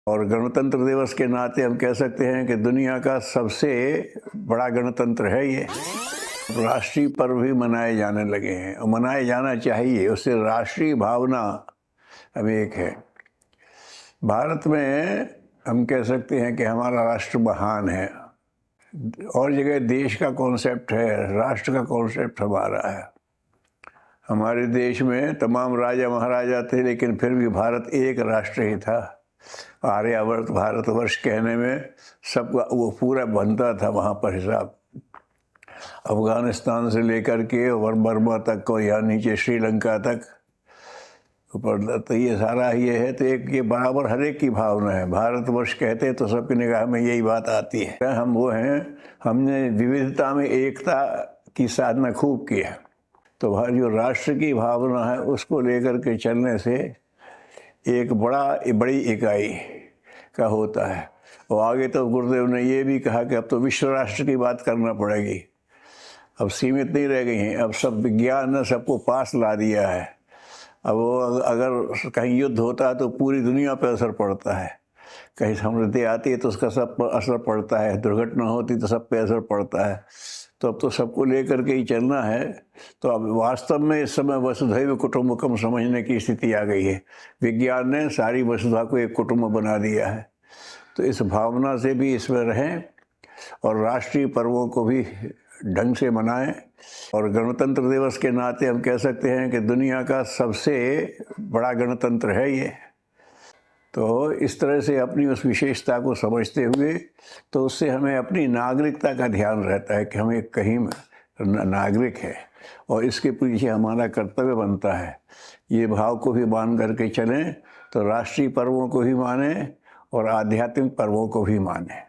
और गणतंत्र दिवस के नाते हम कह सकते हैं कि दुनिया का सबसे बड़ा गणतंत्र है ये। राष्ट्रीय पर्व भी मनाए जाने लगे हैं और मनाए जाना चाहिए, उससे राष्ट्रीय भावना अब एक है। भारत में हम कह सकते हैं कि हमारा राष्ट्र महान है। और जगह देश का कॉन्सेप्ट है, राष्ट्र का कॉन्सेप्ट हमारा है। हमारे देश में तमाम राजा महाराजा थे, लेकिन फिर भी भारत एक राष्ट्र ही था। आर्यावर्त भारतवर्ष कहने में सबका वो पूरा बनता था वहाँ पर हिसाब। अफगानिस्तान से लेकर के बर्मा तक और यहाँ नीचे श्रीलंका तक ऊपर, तो ये सारा ये है। तो एक ये बराबर हर एक की भावना है। भारतवर्ष कहते हैं तो सबकी निगाह में यही बात आती है। हम वो हैं, हमने विविधता में एकता की साधना खूब की है। तो जो राष्ट्र की भावना है उसको लेकर के चलने से एक बड़ी इकाई का होता है। और आगे तो गुरुदेव ने ये भी कहा कि अब तो विश्व राष्ट्र की बात करना पड़ेगी। अब सीमित नहीं रह गई हैं, अब सब विज्ञान ने सबको पास ला दिया है। अब वो अगर कहीं युद्ध होता है तो पूरी दुनिया पर असर पड़ता है। कहीं समृद्धि आती है तो उसका सब पर असर पड़ता है, दुर्घटना होती तो सब पे असर पड़ता है। तो अब तो सबको लेकर के ही चलना है। तो अब वास्तव में इस समय वसुधैव कुटुंबकम समझने की स्थिति आ गई है। विज्ञान ने सारी वसुधा को एक कुटुंब बना दिया है। तो इस भावना से भी इसमें रहें और राष्ट्रीय पर्वों को भी ढंग से मनाएं। और गणतंत्र दिवस के नाते हम कह सकते हैं कि दुनिया का सबसे बड़ा गणतंत्र है ये। तो इस तरह से अपनी उस विशेषता को समझते हुए तो उससे हमें अपनी नागरिकता का ध्यान रहता है कि हम एक कहीं नागरिक है और इसके पीछे हमारा कर्तव्य बनता है। ये भाव को भी मान करके चलें तो राष्ट्रीय पर्वों को भी मानें और आध्यात्मिक पर्वों को भी मानें।